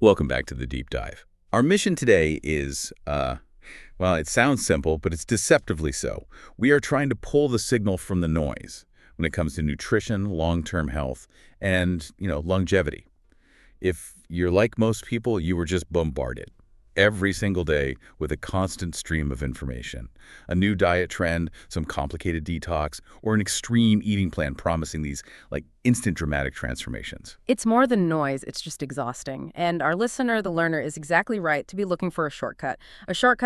Welcome back to the deep dive. Our mission today is, well, it sounds simple, but it's deceptively so. We are trying to pull the signal from the noise when it comes to nutrition, long-term health, and, longevity. If you're like most people, you were just bombarded every single day with a constant stream of information. A new diet trend, some complicated detox, or an extreme eating plan promising these, instant dramatic transformations. It's more than noise, it's just exhausting. And our listener, the learner, is exactly right to be looking for a shortcut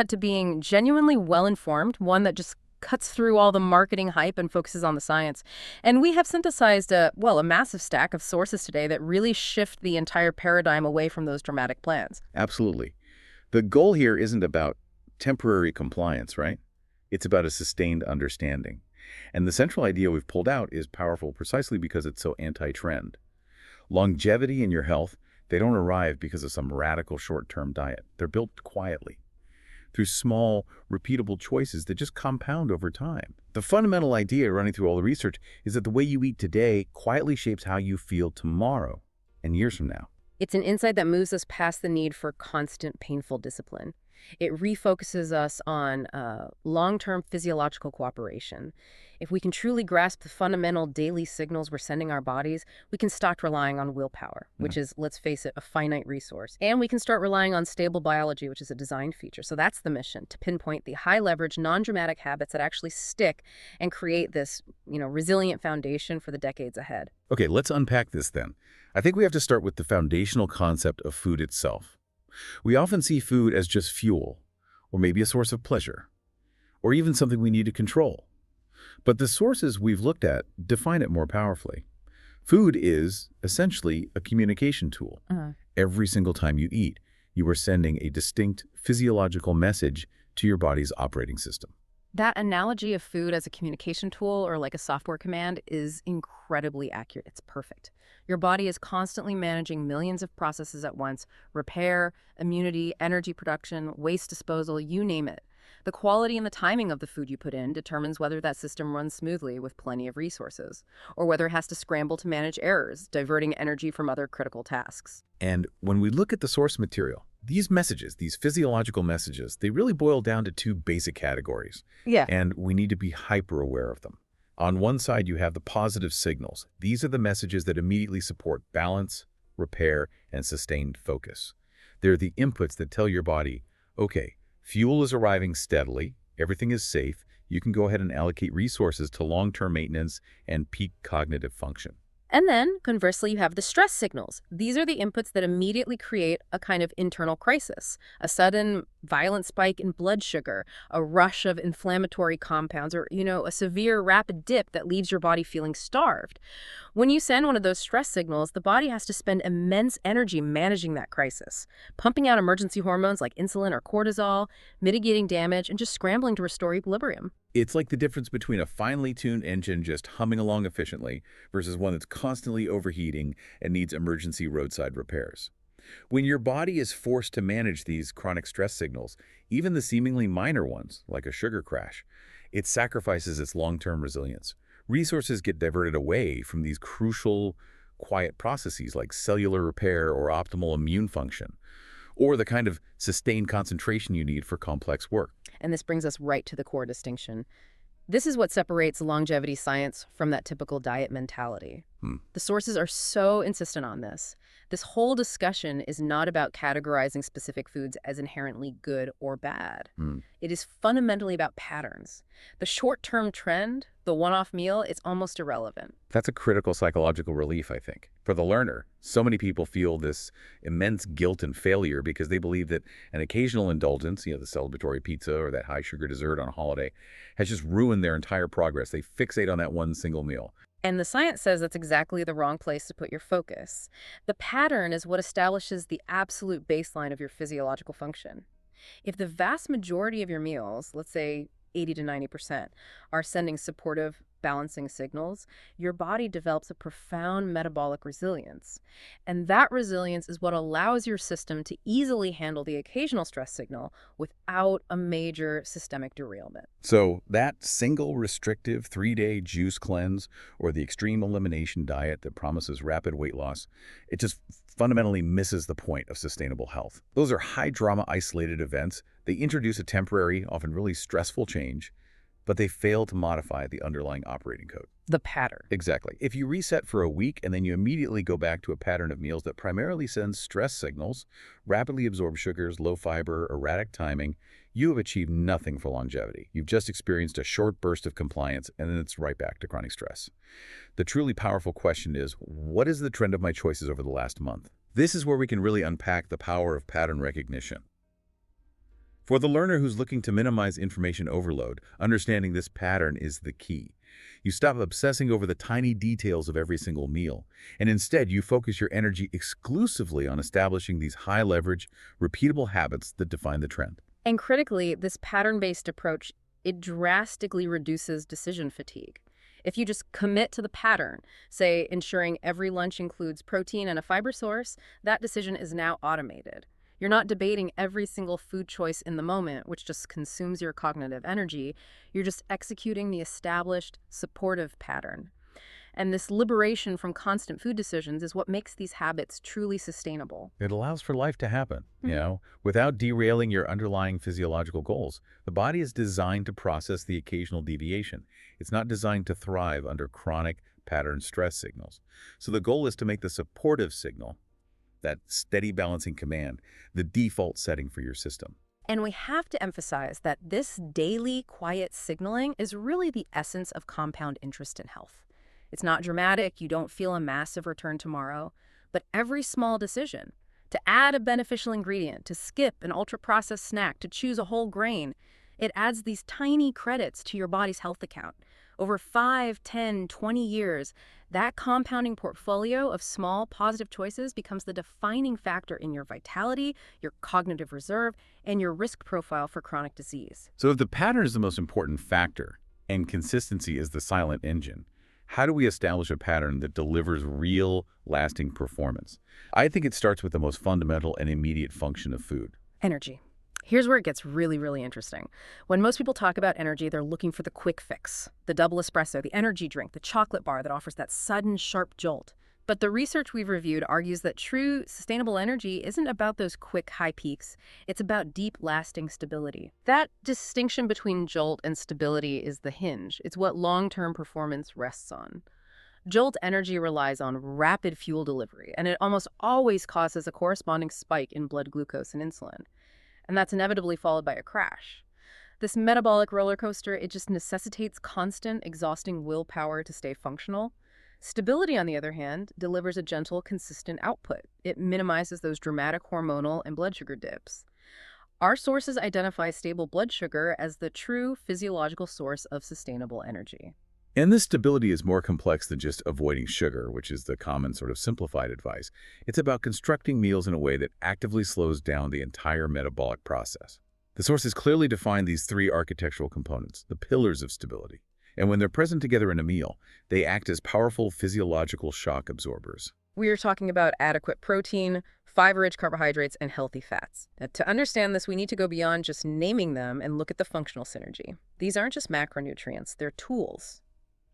to being genuinely well-informed, one that just cuts through all the marketing hype and focuses on the science. And we have synthesized a massive stack of sources today that really shift the entire paradigm away from those dramatic plans. Absolutely. The goal here isn't about temporary compliance, right? It's about a sustained understanding. And the central idea we've pulled out is powerful precisely because it's so anti-trend. Longevity in your health, they don't arrive because of some radical short-term diet. They're built quietly, through small, repeatable choices that just compound over time. The fundamental idea running through all the research is that the way you eat today quietly shapes how you feel tomorrow and years from now. It's an insight that moves us past the need for constant, painful discipline. It refocuses us on long-term physiological cooperation. If we can truly grasp the fundamental daily signals we're sending our bodies, we can stop relying on willpower, which is, let's face it, a finite resource. And we can start relying on stable biology, which is a design feature. So that's the mission, to pinpoint the high-leverage, non-dramatic habits that actually stick and create this, resilient foundation for the decades ahead. Okay, let's unpack this then. I think we have to start with the foundational concept of food itself. We often see food as just fuel, or maybe a source of pleasure, or even something we need to control. But the sources we've looked at define it more powerfully. Food is essentially a communication tool. Every single time you eat, you are sending a distinct physiological message to your body's operating system. That analogy of food as a communication tool or like a software command is incredibly accurate. It's perfect. Your body is constantly managing millions of processes at once: repair, immunity, energy production, waste disposal, you name it. The quality and the timing of the food you put in determines whether that system runs smoothly with plenty of resources, or whether it has to scramble to manage errors, diverting energy from other critical tasks. And when we look at the source material, these messages, these physiological messages, they really boil down to two basic categories. Yeah. And we need to be hyper aware of them. On one side, you have the positive signals. These are the messages that immediately support balance, repair, and sustained focus. They're the inputs that tell your body, okay, fuel is arriving steadily, everything is safe, you can go ahead and allocate resources to long-term maintenance and peak cognitive function. And then, conversely, you have the stress signals. These are the inputs that immediately create a kind of internal crisis, a sudden violent spike in blood sugar, a rush of inflammatory compounds, or, a severe rapid dip that leaves your body feeling starved. When you send one of those stress signals, the body has to spend immense energy managing that crisis, pumping out emergency hormones like insulin or cortisol, mitigating damage, and just scrambling to restore equilibrium. It's like the difference between a finely tuned engine just humming along efficiently versus one that's constantly overheating and needs emergency roadside repairs. When your body is forced to manage these chronic stress signals, even the seemingly minor ones, like a sugar crash, it sacrifices its long-term resilience. Resources get diverted away from these crucial, quiet processes like cellular repair or optimal immune function, or the kind of sustained concentration you need for complex work. And this brings us right to the core distinction. This is what separates longevity science from that typical diet mentality. The sources are so insistent on this. This whole discussion is not about categorizing specific foods as inherently good or bad. It is fundamentally about patterns. The short-term trend, the one-off meal, is almost irrelevant. That's a critical psychological relief, I think. For the learner, so many people feel this immense guilt and failure because they believe that an occasional indulgence, the celebratory pizza or that high-sugar dessert on a holiday, has just ruined their entire progress. They fixate on that one single meal. And the science says that's exactly the wrong place to put your focus. The pattern is what establishes the absolute baseline of your physiological function. If the vast majority of your meals, let's say 80 to 90%, are sending supportive, balancing signals, your body develops a profound metabolic resilience. And that resilience is what allows your system to easily handle the occasional stress signal without a major systemic derailment. So that single restrictive 3-day juice cleanse or the extreme elimination diet that promises rapid weight loss, it just fundamentally misses the point of sustainable health. Those are high-drama isolated events. They introduce a temporary, often really stressful change, but they fail to modify the underlying operating code. The pattern. Exactly. If you reset for a week and then you immediately go back to a pattern of meals that primarily sends stress signals, rapidly absorbed sugars, low fiber, erratic timing, you have achieved nothing for longevity. You've just experienced a short burst of compliance and then it's right back to chronic stress. The truly powerful question is, what is the trend of my choices over the last month? This is where we can really unpack the power of pattern recognition. For the learner who's looking to minimize information overload, understanding this pattern is the key. You stop obsessing over the tiny details of every single meal, and instead you focus your energy exclusively on establishing these high-leverage, repeatable habits that define the trend. And critically, this pattern-based approach, it drastically reduces decision fatigue. If you just commit to the pattern, say ensuring every lunch includes protein and a fiber source, that decision is now automated. You're not debating every single food choice in the moment, which just consumes your cognitive energy. You're just executing the established, supportive pattern. And this liberation from constant food decisions is what makes these habits truly sustainable. It allows for life to happen, without derailing your underlying physiological goals. The body is designed to process the occasional deviation. It's not designed to thrive under chronic pattern stress signals. So the goal is to make the supportive signal, that steady balancing command, the default setting for your system. And we have to emphasize that this daily quiet signaling is really the essence of compound interest in health. It's not dramatic, you don't feel a massive return tomorrow, but every small decision, to add a beneficial ingredient, to skip an ultra-processed snack, to choose a whole grain, it adds these tiny credits to your body's health account. Over 5, 10, 20 years, that compounding portfolio of small positive choices becomes the defining factor in your vitality, your cognitive reserve, and your risk profile for chronic disease. So if the pattern is the most important factor and consistency is the silent engine, how do we establish a pattern that delivers real, lasting performance? I think it starts with the most fundamental and immediate function of food. Energy. Here's where it gets really, really interesting. When most people talk about energy, they're looking for the quick fix, the double espresso, the energy drink, the chocolate bar that offers that sudden, sharp jolt. But the research we've reviewed argues that true, sustainable energy isn't about those quick, high peaks. It's about deep, lasting stability. That distinction between jolt and stability is the hinge. It's what long-term performance rests on. Jolt energy relies on rapid fuel delivery, and it almost always causes a corresponding spike in blood glucose and insulin. And that's inevitably followed by a crash. This metabolic roller coaster, it just necessitates constant, exhausting willpower to stay functional. Stability, on the other hand, delivers a gentle, consistent output. It minimizes those dramatic hormonal and blood sugar dips. Our sources identify stable blood sugar as the true physiological source of sustainable energy. And this stability is more complex than just avoiding sugar, which is the common sort of simplified advice. It's about constructing meals in a way that actively slows down the entire metabolic process. The sources clearly define these three architectural components, the pillars of stability. And when they're present together in a meal, they act as powerful physiological shock absorbers. We are talking about adequate protein, fiber-rich carbohydrates, and healthy fats. Now, to understand this, we need to go beyond just naming them and look at the functional synergy. These aren't just macronutrients, they're tools.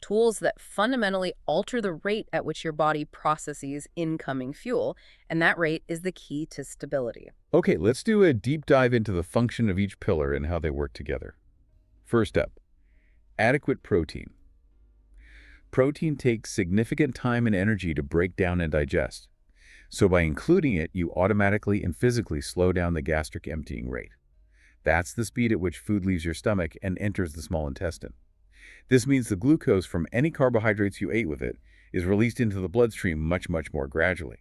Tools that fundamentally alter the rate at which your body processes incoming fuel, and that rate is the key to stability. Okay, let's do a deep dive into the function of each pillar and how they work together. First up, adequate protein. Protein takes significant time and energy to break down and digest. So by including it, you automatically and physically slow down the gastric emptying rate. That's the speed at which food leaves your stomach and enters the small intestine. This means the glucose from any carbohydrates you ate with it is released into the bloodstream much more gradually.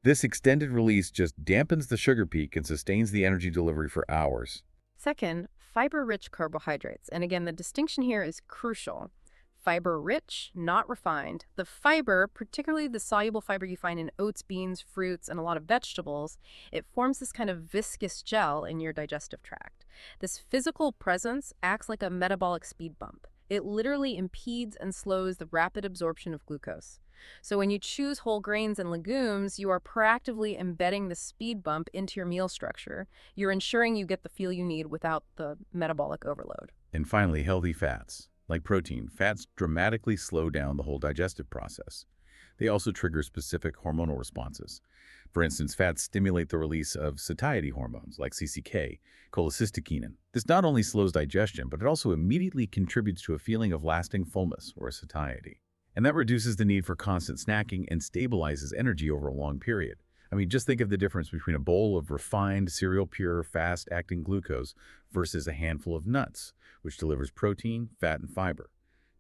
This extended release just dampens the sugar peak and sustains the energy delivery for hours. Second, fiber-rich carbohydrates. And again, the distinction here is crucial. fiber-rich, not refined. The fiber, particularly the soluble fiber you find in oats, beans, fruits, and a lot of vegetables, it forms this kind of viscous gel in your digestive tract. This physical presence acts like a metabolic speed bump. It literally impedes and slows the rapid absorption of glucose. So when you choose whole grains and legumes, you are proactively embedding the speed bump into your meal structure. You're ensuring you get the fuel you need without the metabolic overload. And finally, healthy fats. Like protein, fats dramatically slow down the whole digestive process. They also trigger specific hormonal responses. For instance, fats stimulate the release of satiety hormones like CCK, cholecystokinin. This not only slows digestion, but it also immediately contributes to a feeling of lasting fullness or satiety. And that reduces the need for constant snacking and stabilizes energy over a long period. I mean, just think of the difference between a bowl of refined, cereal-pure, fast-acting glucose versus a handful of nuts, which delivers protein, fat, and fiber.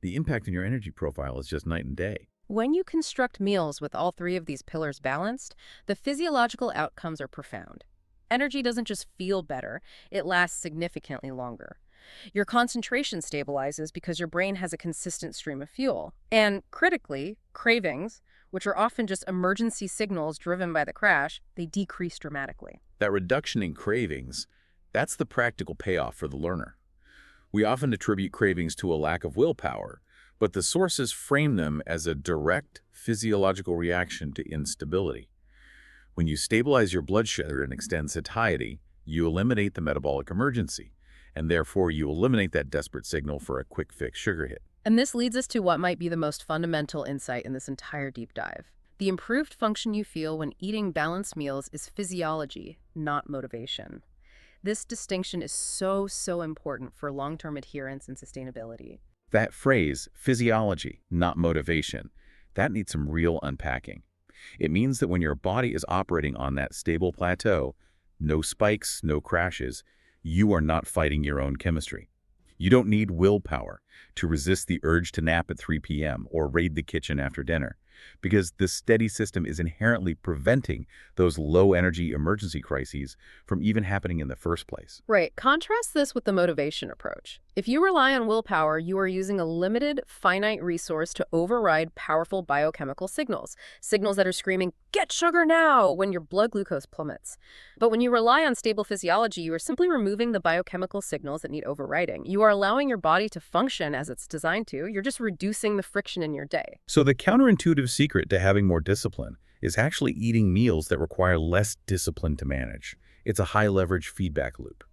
The impact on your energy profile is just night and day. When you construct meals with all three of these pillars balanced, the physiological outcomes are profound. Energy doesn't just feel better, it lasts significantly longer. Your concentration stabilizes because your brain has a consistent stream of fuel. And critically, cravings, which are often just emergency signals driven by the crash, they decrease dramatically. That reduction in cravings, that's the practical payoff for the learner. We often attribute cravings to a lack of willpower, but the sources frame them as a direct physiological reaction to instability. When you stabilize your blood sugar and extend satiety, you eliminate the metabolic emergency, and therefore you eliminate that desperate signal for a quick fix sugar hit. And this leads us to what might be the most fundamental insight in this entire deep dive. The improved function you feel when eating balanced meals is physiology, not motivation. This distinction is so important for long-term adherence and sustainability. That phrase, physiology, not motivation, that needs some real unpacking. It means that when your body is operating on that stable plateau, no spikes, no crashes, you are not fighting your own chemistry. You don't need willpower to resist the urge to nap at 3 p.m. or raid the kitchen after dinner, because the steady system is inherently preventing those low-energy emergency crises from even happening in the first place. Right. Contrast this with the motivation approach. If you rely on willpower, you are using a limited, finite resource to override powerful biochemical signals. Signals that are screaming, "Get sugar now!" when your blood glucose plummets. But when you rely on stable physiology, you are simply removing the biochemical signals that need overriding. You are allowing your body to function as it's designed to. You're just reducing the friction in your day. So the counterintuitive secret to having more discipline is actually eating meals that require less discipline to manage. It's a high-leverage feedback loop.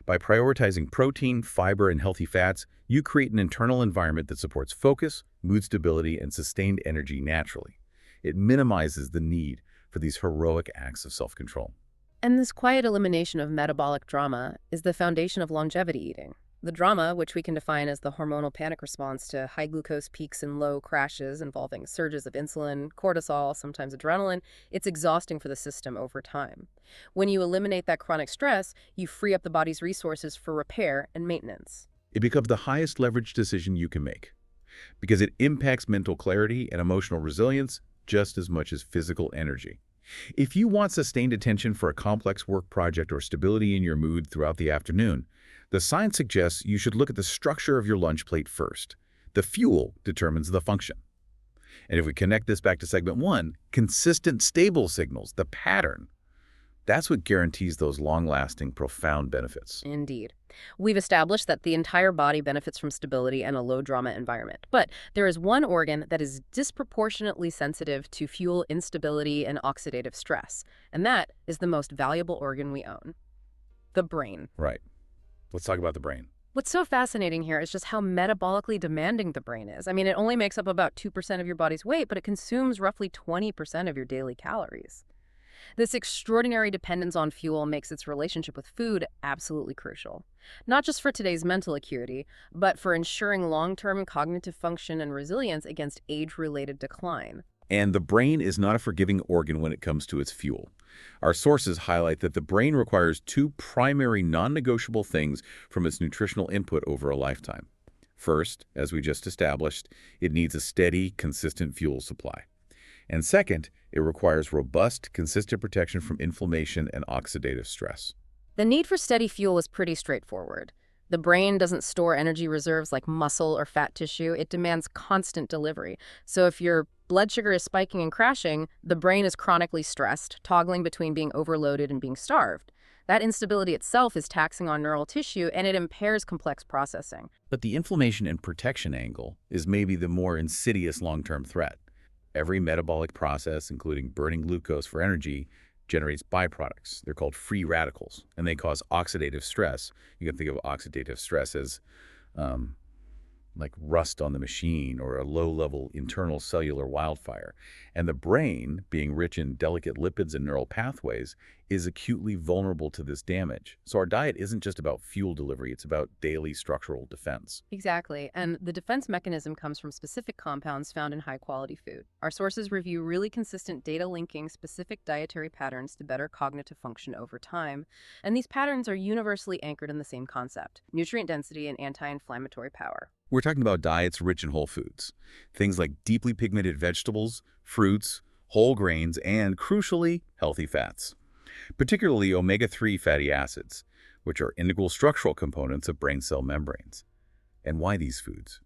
By prioritizing protein, fiber, and healthy fats, you create an internal environment that supports focus, mood stability, and sustained energy naturally. It minimizes the need for these heroic acts of self-control. And this quiet elimination of metabolic drama is the foundation of longevity eating. The drama, which we can define as the hormonal panic response to high glucose peaks and low crashes involving surges of insulin, cortisol, sometimes adrenaline, it's exhausting for the system over time. When you eliminate that chronic stress, you free up the body's resources for repair and maintenance. It becomes the highest leverage decision you can make because it impacts mental clarity and emotional resilience just as much as physical energy. If you want sustained attention for a complex work project or stability in your mood throughout the afternoon, the science suggests you should look at the structure of your lunch plate first. The fuel determines the function. And if we connect this back to segment 1, consistent, stable signals, the pattern, that's what guarantees those long-lasting, profound benefits. Indeed. We've established that the entire body benefits from stability and a low-drama environment. But there is one organ that is disproportionately sensitive to fuel instability and oxidative stress, and that is the most valuable organ we own, the brain. Right. Let's talk about the brain. What's so fascinating here is just how metabolically demanding the brain is. I mean, it only makes up about 2% of your body's weight, but it consumes roughly 20% of your daily calories. This extraordinary dependence on fuel makes its relationship with food absolutely crucial, not just for today's mental acuity, but for ensuring long-term cognitive function and resilience against age-related decline. And the brain is not a forgiving organ when it comes to its fuel. Our sources highlight that the brain requires 2 primary non-negotiable things from its nutritional input over a lifetime. First, as we just established, it needs a steady, consistent fuel supply. And second, it requires robust, consistent protection from inflammation and oxidative stress. The need for steady fuel is pretty straightforward. The brain doesn't store energy reserves like muscle or fat tissue. It demands constant delivery. So if your blood sugar is spiking and crashing, the brain is chronically stressed, toggling between being overloaded and being starved. That instability itself is taxing on neural tissue, and it impairs complex processing. But the inflammation and protection angle is maybe the more insidious long-term threat. Every metabolic process, including burning glucose for energy, generates byproducts. They're called free radicals, and they cause oxidative stress. You can think of oxidative stress as um, like rust on the machine or a low-level internal cellular wildfire. And the brain, being rich in delicate lipids and neural pathways, is acutely vulnerable to this damage. So our diet isn't just about fuel delivery, it's about daily structural defense. Exactly. And the defense mechanism comes from specific compounds found in high-quality food. Our sources review really consistent data linking specific dietary patterns to better cognitive function over time. And these patterns are universally anchored in the same concept: nutrient density and anti-inflammatory power. We're talking about diets rich in whole foods. Things like deeply pigmented vegetables, fruits, whole grains, and, crucially, healthy fats. Particularly omega-3 fatty acids, which are integral structural components of brain cell membranes. And why these foods?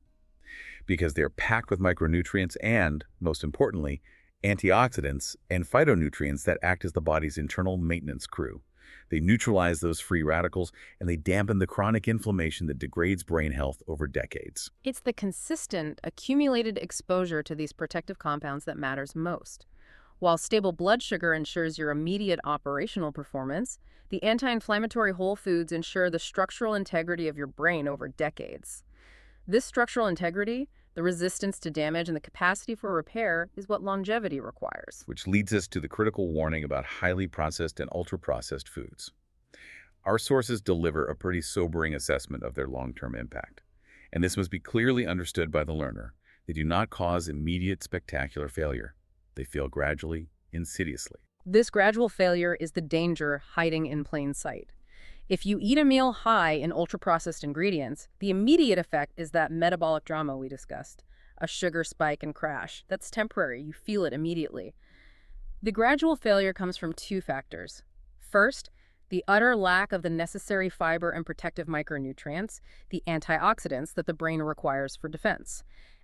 Because they're packed with micronutrients and, most importantly, antioxidants and phytonutrients that act as the body's internal maintenance crew. They neutralize those free radicals, and they dampen the chronic inflammation that degrades brain health over decades. It's the consistent, accumulated exposure to these protective compounds that matters most. While stable blood sugar ensures your immediate operational performance, the anti-inflammatory whole foods ensure the structural integrity of your brain over decades. This structural integrity, the resistance to damage, and the capacity for repair is what longevity requires. Which leads us to the critical warning about highly processed and ultra-processed foods. Our sources deliver a pretty sobering assessment of their long-term impact. And this must be clearly understood by the learner. They do not cause immediate spectacular failure. They fail gradually, insidiously. This gradual failure is the danger hiding in plain sight. If you eat a meal high in ultra-processed ingredients, the immediate effect is that metabolic drama we discussed, a sugar spike and crash. That's temporary. You feel it immediately. The gradual failure comes from two factors. First, the utter lack of the necessary fiber and protective micronutrients, the antioxidants that the brain requires for defense.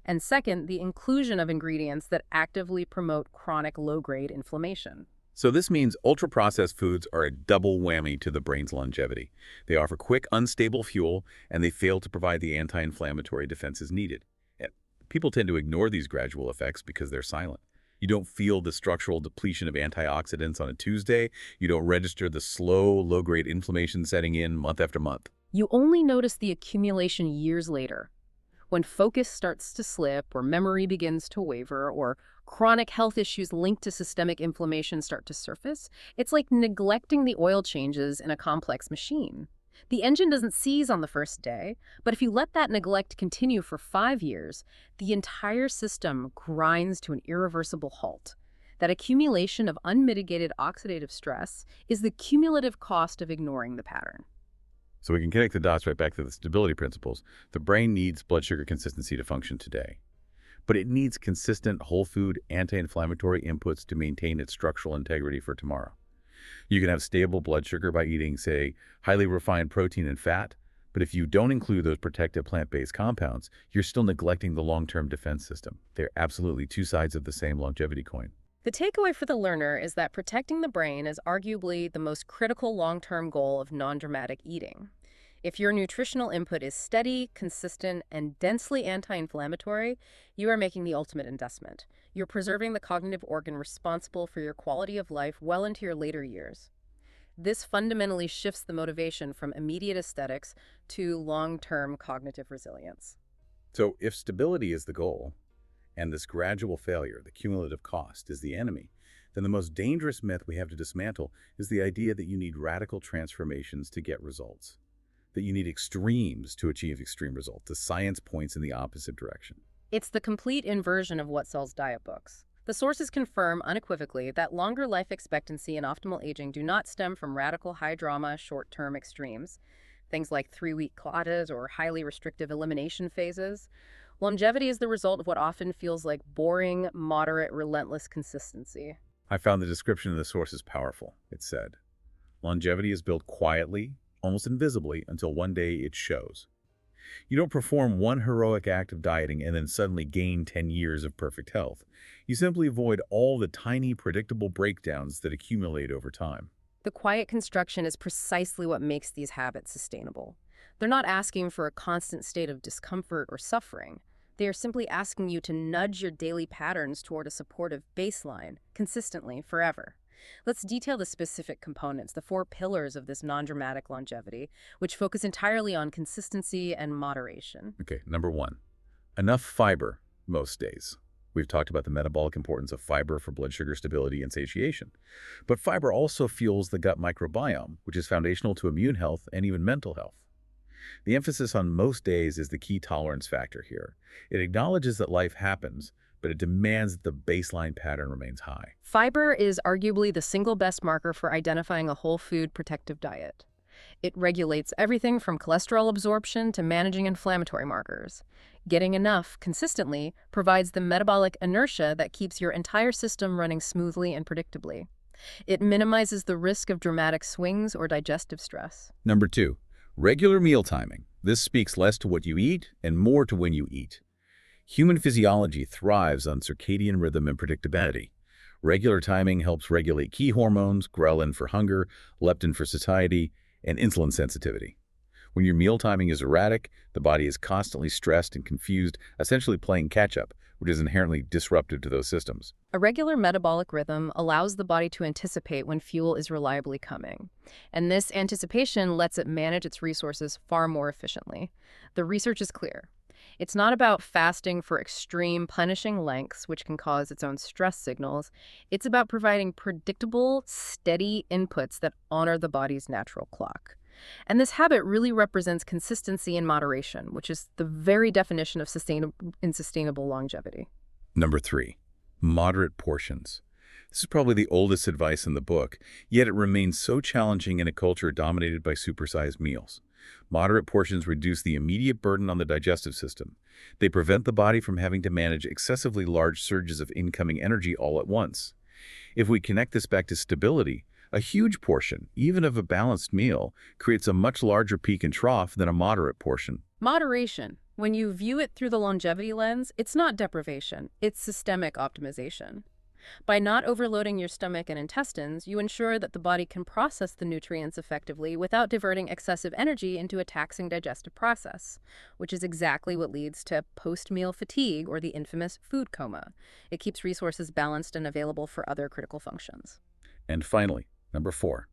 And second, the inclusion of ingredients that actively promote chronic low-grade inflammation. So this means ultra-processed foods are a double whammy to the brain's longevity. They offer quick, unstable fuel, and they fail to provide the anti-inflammatory defenses needed. And people tend to ignore these gradual effects because they're silent. You don't feel the structural depletion of antioxidants on a Tuesday. You don't register the slow, low-grade inflammation setting in month after month. You only notice the accumulation years later, when focus starts to slip, or memory begins to waver, or chronic health issues linked to systemic inflammation start to surface. It's like neglecting the oil changes in a complex machine. The engine doesn't seize on the first day, but if you let that neglect continue for 5 years, the entire system grinds to an irreversible halt. That accumulation of unmitigated oxidative stress is the cumulative cost of ignoring the pattern. So we can connect the dots right back to the stability principles. The brain needs blood sugar consistency to function today. But it needs consistent whole food anti-inflammatory inputs to maintain its structural integrity for tomorrow. You can have stable blood sugar by eating, say, highly refined protein and fat, but if you don't include those protective plant-based compounds, you're still neglecting the long-term defense system. They're absolutely two sides of the same longevity coin. The takeaway for the learner is that protecting the brain is arguably the most critical long-term goal of non-dramatic eating. If your nutritional input is steady, consistent, and densely anti-inflammatory, you are making the ultimate investment. You're preserving the cognitive organ responsible for your quality of life well into your later years. This fundamentally shifts the motivation from immediate aesthetics to long-term cognitive resilience. So if stability is the goal, and this gradual failure, the cumulative cost, is the enemy, then the most dangerous myth we have to dismantle is the idea that you need radical transformations to get results, that you need extremes to achieve extreme results. The science points in the opposite direction. It's the complete inversion of what sells diet books. The sources confirm unequivocally that longer life expectancy and optimal aging do not stem from radical high-drama, short-term extremes, things like 3-week clottes or highly restrictive elimination phases. Longevity is the result of what often feels like boring, moderate, relentless consistency. I found the description of the sources powerful. It said, longevity is built quietly, almost invisibly, until one day it shows. You don't perform one heroic act of dieting and then suddenly gain 10 years of perfect health. You simply avoid all the tiny, predictable breakdowns that accumulate over time. The quiet construction is precisely what makes these habits sustainable. They're not asking for a constant state of discomfort or suffering. They are simply asking you to nudge your daily patterns toward a supportive baseline, consistently, forever. Let's detail the specific components, the four pillars of this non-dramatic longevity, which focus entirely on consistency and moderation. Okay, number one, enough fiber most days. We've talked about the metabolic importance of fiber for blood sugar stability and satiation. But fiber also fuels the gut microbiome, which is foundational to immune health and even mental health. The emphasis on most days is the key tolerance factor here. It acknowledges that life happens, but it demands that the baseline pattern remains high. Fiber is arguably the single best marker for identifying a whole food protective diet. It regulates everything from cholesterol absorption to managing inflammatory markers. Getting enough, consistently, provides the metabolic inertia that keeps your entire system running smoothly and predictably. It minimizes the risk of dramatic swings or digestive stress. Number two, regular meal timing. This speaks less to what you eat and more to when you eat. Human physiology thrives on circadian rhythm and predictability. Regular timing helps regulate key hormones, ghrelin for hunger, leptin for satiety, and insulin sensitivity. When your meal timing is erratic, the body is constantly stressed and confused, essentially playing catch-up, which is inherently disruptive to those systems. A regular metabolic rhythm allows the body to anticipate when fuel is reliably coming. And this anticipation lets it manage its resources far more efficiently. The research is clear. It's not about fasting for extreme punishing lengths, which can cause its own stress signals. It's about providing predictable, steady inputs that honor the body's natural clock. And this habit really represents consistency and moderation, which is the very definition of sustainable longevity. Number three, moderate portions. This is probably the oldest advice in the book, yet it remains so challenging in a culture dominated by supersized meals. Moderate portions reduce the immediate burden on the digestive system. They prevent the body from having to manage excessively large surges of incoming energy all at once. If we connect this back to stability, a huge portion, even of a balanced meal, creates a much larger peak and trough than a moderate portion. Moderation. When you view it through the longevity lens, it's not deprivation, it's systemic optimization. By not overloading your stomach and intestines, you ensure that the body can process the nutrients effectively without diverting excessive energy into a taxing digestive process, which is exactly what leads to post-meal fatigue or the infamous food coma. It keeps resources balanced and available for other critical functions. And finally, number four,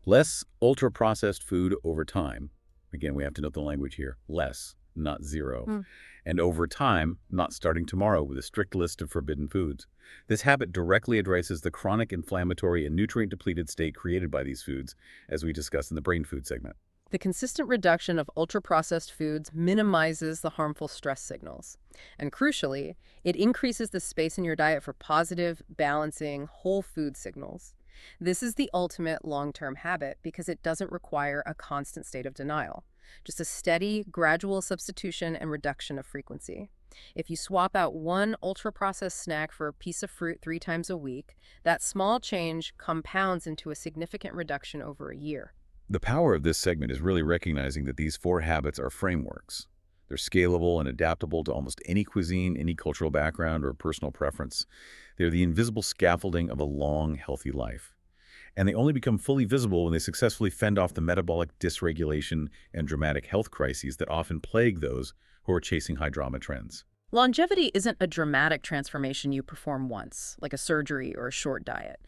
less ultra-processed food over time. Again, we have to note the language here. Less, not zero. And over time, not starting tomorrow with a strict list of forbidden foods. This habit directly addresses the chronic inflammatory and nutrient-depleted state created by these foods, as we discussed in the brain food segment. The consistent reduction of ultra-processed foods minimizes the harmful stress signals. And crucially, it increases the space in your diet for positive, balancing, whole food signals. This is the ultimate long-term habit because it doesn't require a constant state of denial, just a steady, gradual substitution and reduction of frequency. If you swap out one ultra-processed snack for a piece of fruit 3 times a week, that small change compounds into a significant reduction over a year. The power of this segment is really recognizing that these 4 habits are frameworks. They're scalable and adaptable to almost any cuisine, any cultural background, or personal preference. They're the invisible scaffolding of a long, healthy life. And they only become fully visible when they successfully fend off the metabolic dysregulation and dramatic health crises that often plague those who are chasing high-drama trends. Longevity isn't a dramatic transformation you perform once, like a surgery or a short diet.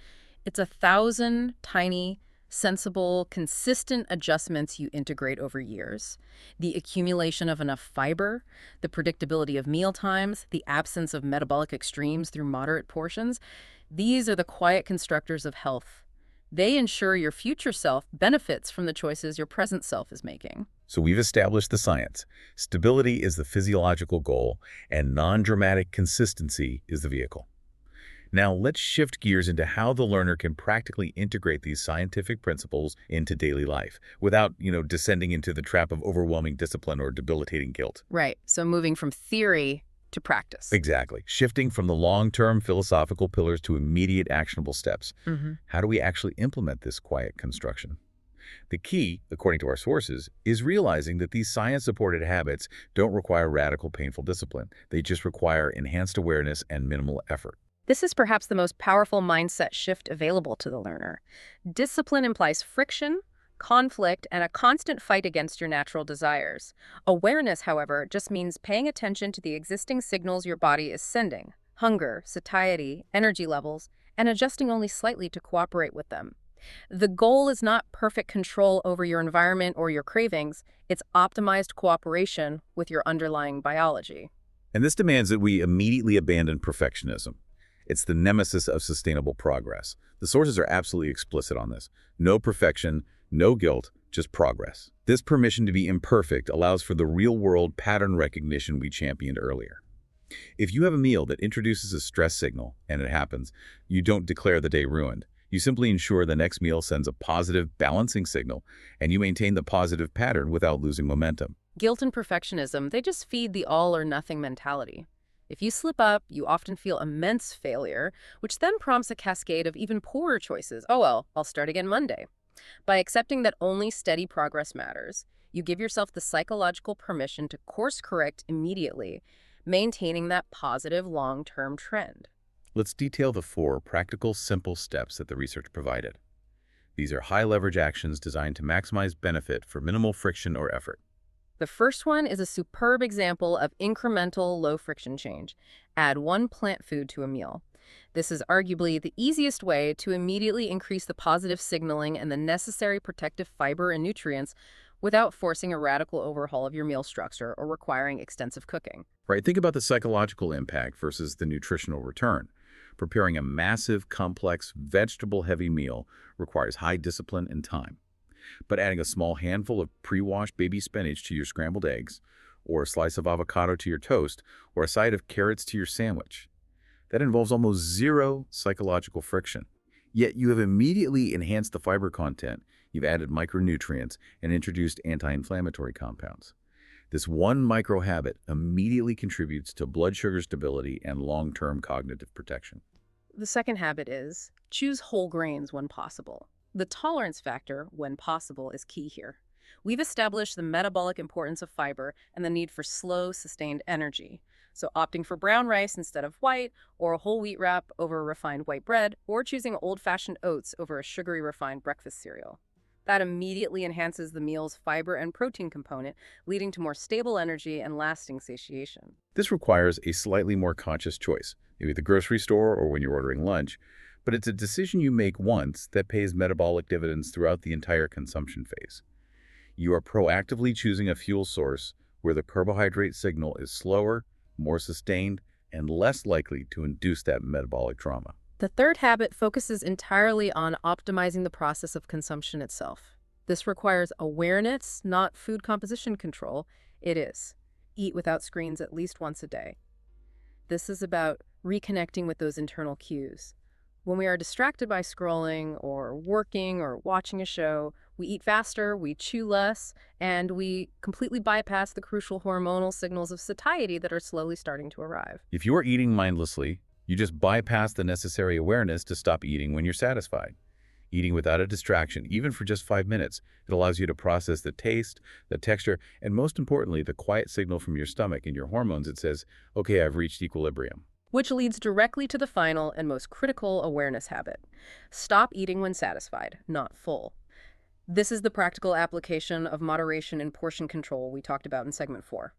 It's 1,000 tiny, sensible, consistent adjustments you integrate over years. The accumulation of enough fiber, the predictability of meal times, the absence of metabolic extremes through moderate portions, these are the quiet constructors of health. They ensure your future self benefits from the choices your present self is making. So we've established the science. Stability is the physiological goal, and non-dramatic consistency is the vehicle. Now let's shift gears into how the learner can practically integrate these scientific principles into daily life without, descending into the trap of overwhelming discipline or debilitating guilt. Right. So moving from theory to practice. Exactly. Shifting from the long-term philosophical pillars to immediate actionable steps. How do we actually implement this quiet construction? The key, according to our sources, is realizing that these science-supported habits don't require radical, painful discipline. They just require enhanced awareness and minimal effort. This is perhaps the most powerful mindset shift available to the learner. Discipline implies friction, conflict, and a constant fight against your natural desires. Awareness, however, just means paying attention to the existing signals your body is sending: hunger, satiety, energy levels, and adjusting only slightly to cooperate with them. The goal is not perfect control over your environment or your cravings, it's optimized cooperation with your underlying biology. And this demands that we immediately abandon perfectionism. It's the nemesis of sustainable progress. The sources are absolutely explicit on this. No perfection, no guilt, just progress. This permission to be imperfect allows for the real-world pattern recognition we championed earlier. If you have a meal that introduces a stress signal, and it happens, you don't declare the day ruined. You simply ensure the next meal sends a positive, balancing signal, and you maintain the positive pattern without losing momentum. Guilt and perfectionism, they just feed the all or nothing mentality. If you slip up, you often feel immense failure, which then prompts a cascade of even poorer choices. Oh well, I'll start again Monday. By accepting that only steady progress matters, you give yourself the psychological permission to course correct immediately, maintaining that positive long-term trend. Let's detail the 4 practical, simple steps that the research provided. These are high-leverage actions designed to maximize benefit for minimal friction or effort. The first one is a superb example of incremental, low-friction change. Add one plant food to a meal. This is arguably the easiest way to immediately increase the positive signaling and the necessary protective fiber and nutrients without forcing a radical overhaul of your meal structure or requiring extensive cooking. Right, think about the psychological impact versus the nutritional return. Preparing a massive, complex, vegetable-heavy meal requires high discipline and time. But adding a small handful of pre-washed baby spinach to your scrambled eggs, or a slice of avocado to your toast, or a side of carrots to your sandwich, that involves almost zero psychological friction. Yet you have immediately enhanced the fiber content, you've added micronutrients, and introduced anti-inflammatory compounds. This one micro-habit immediately contributes to blood sugar stability and long-term cognitive protection. The second habit is choose whole grains when possible. The tolerance factor, when possible, is key here. We've established the metabolic importance of fiber and the need for slow, sustained energy. So opting for brown rice instead of white, or a whole wheat wrap over refined white bread, or choosing old-fashioned oats over a sugary refined breakfast cereal. That immediately enhances the meal's fiber and protein component, leading to more stable energy and lasting satiation. This requires a slightly more conscious choice, maybe at the grocery store or when you're ordering lunch, but it's a decision you make once that pays metabolic dividends throughout the entire consumption phase. You are proactively choosing a fuel source where the carbohydrate signal is slower, more sustained, and less likely to induce that metabolic trauma. The third habit focuses entirely on optimizing the process of consumption itself. This requires awareness, not food composition control. It is. Eat without screens at least once a day. This is about reconnecting with those internal cues. When we are distracted by scrolling or working or watching a show, we eat faster, we chew less, and we completely bypass the crucial hormonal signals of satiety that are slowly starting to arrive. If you are eating mindlessly, you just bypass the necessary awareness to stop eating when you're satisfied. Eating without a distraction, even for just 5 minutes, it allows you to process the taste, the texture, and most importantly, the quiet signal from your stomach and your hormones that says, okay, I've reached equilibrium. Which leads directly to the final and most critical awareness habit. Stop eating when satisfied, not full. This is the practical application of moderation and portion control we talked about in segment 4.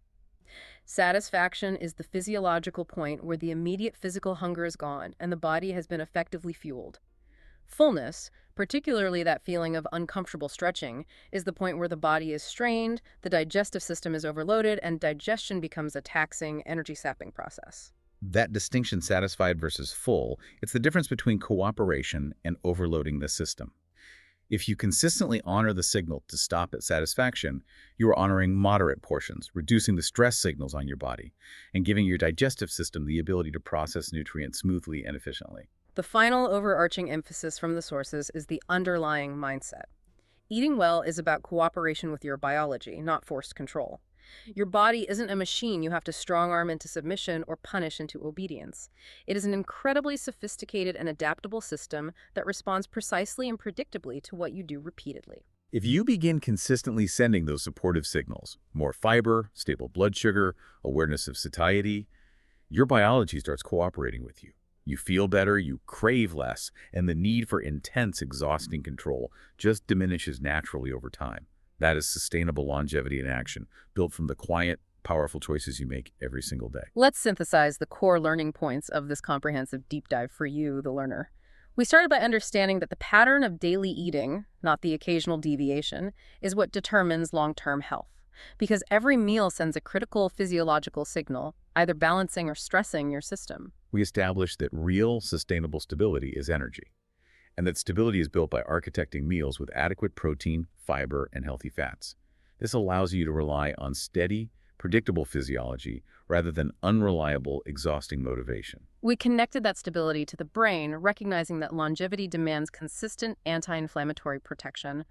Satisfaction is the physiological point where the immediate physical hunger is gone and the body has been effectively fueled. Fullness, particularly that feeling of uncomfortable stretching, is the point where the body is strained, the digestive system is overloaded, and digestion becomes a taxing, energy-sapping process. That distinction, satisfied versus full, it's the difference between cooperation and overloading the system. If you consistently honor the signal to stop at satisfaction, you are honoring moderate portions, reducing the stress signals on your body, and giving your digestive system the ability to process nutrients smoothly and efficiently. The final overarching emphasis from the sources is the underlying mindset. Eating well is about cooperation with your biology, not forced control. Your body isn't a machine you have to strong-arm into submission or punish into obedience. It is an incredibly sophisticated and adaptable system that responds precisely and predictably to what you do repeatedly. If you begin consistently sending those supportive signals, more fiber, stable blood sugar, awareness of satiety, your biology starts cooperating with you. You feel better, you crave less, and the need for intense, exhausting control just diminishes naturally over time. That is sustainable longevity in action, built from the quiet, powerful choices you make every single day. Let's synthesize the core learning points of this comprehensive deep dive for you, the learner. We started by understanding that the pattern of daily eating, not the occasional deviation, is what determines long-term health. Because every meal sends a critical physiological signal, either balancing or stressing your system. We established that real, sustainable stability is energy, and that stability is built by architecting meals with adequate protein, fiber, and healthy fats. This allows you to rely on steady, predictable physiology rather than unreliable, exhausting motivation. We connected that stability to the brain, recognizing that longevity demands consistent anti-inflammatory protection,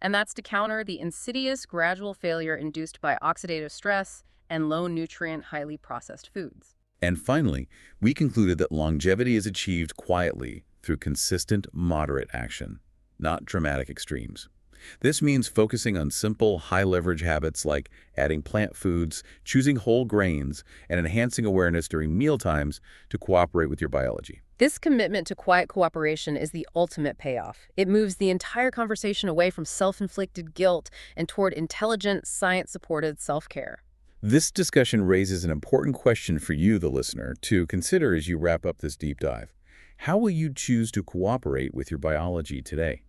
and that's to counter the insidious gradual failure induced by oxidative stress and low-nutrient, highly processed foods. And finally, we concluded that longevity is achieved quietly through consistent, moderate action, not dramatic extremes. This means focusing on simple, high-leverage habits like adding plant foods, choosing whole grains, and enhancing awareness during mealtimes to cooperate with your biology. This commitment to quiet cooperation is the ultimate payoff. It moves the entire conversation away from self-inflicted guilt and toward intelligent, science-supported self-care. This discussion raises an important question for you, the listener, to consider as you wrap up this deep dive. How will you choose to cooperate with your biology today?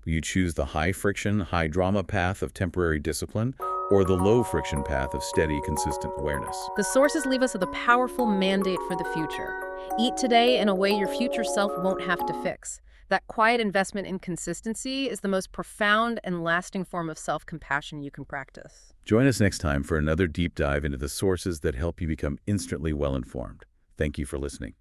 Will you choose the high-friction, high-drama path of temporary discipline, or the low-friction path of steady, consistent awareness? The sources leave us with a powerful mandate for the future. Eat today in a way your future self won't have to fix. That quiet investment in consistency is the most profound and lasting form of self-compassion you can practice. Join us next time for another deep dive into the sources that help you become instantly well-informed. Thank you for listening.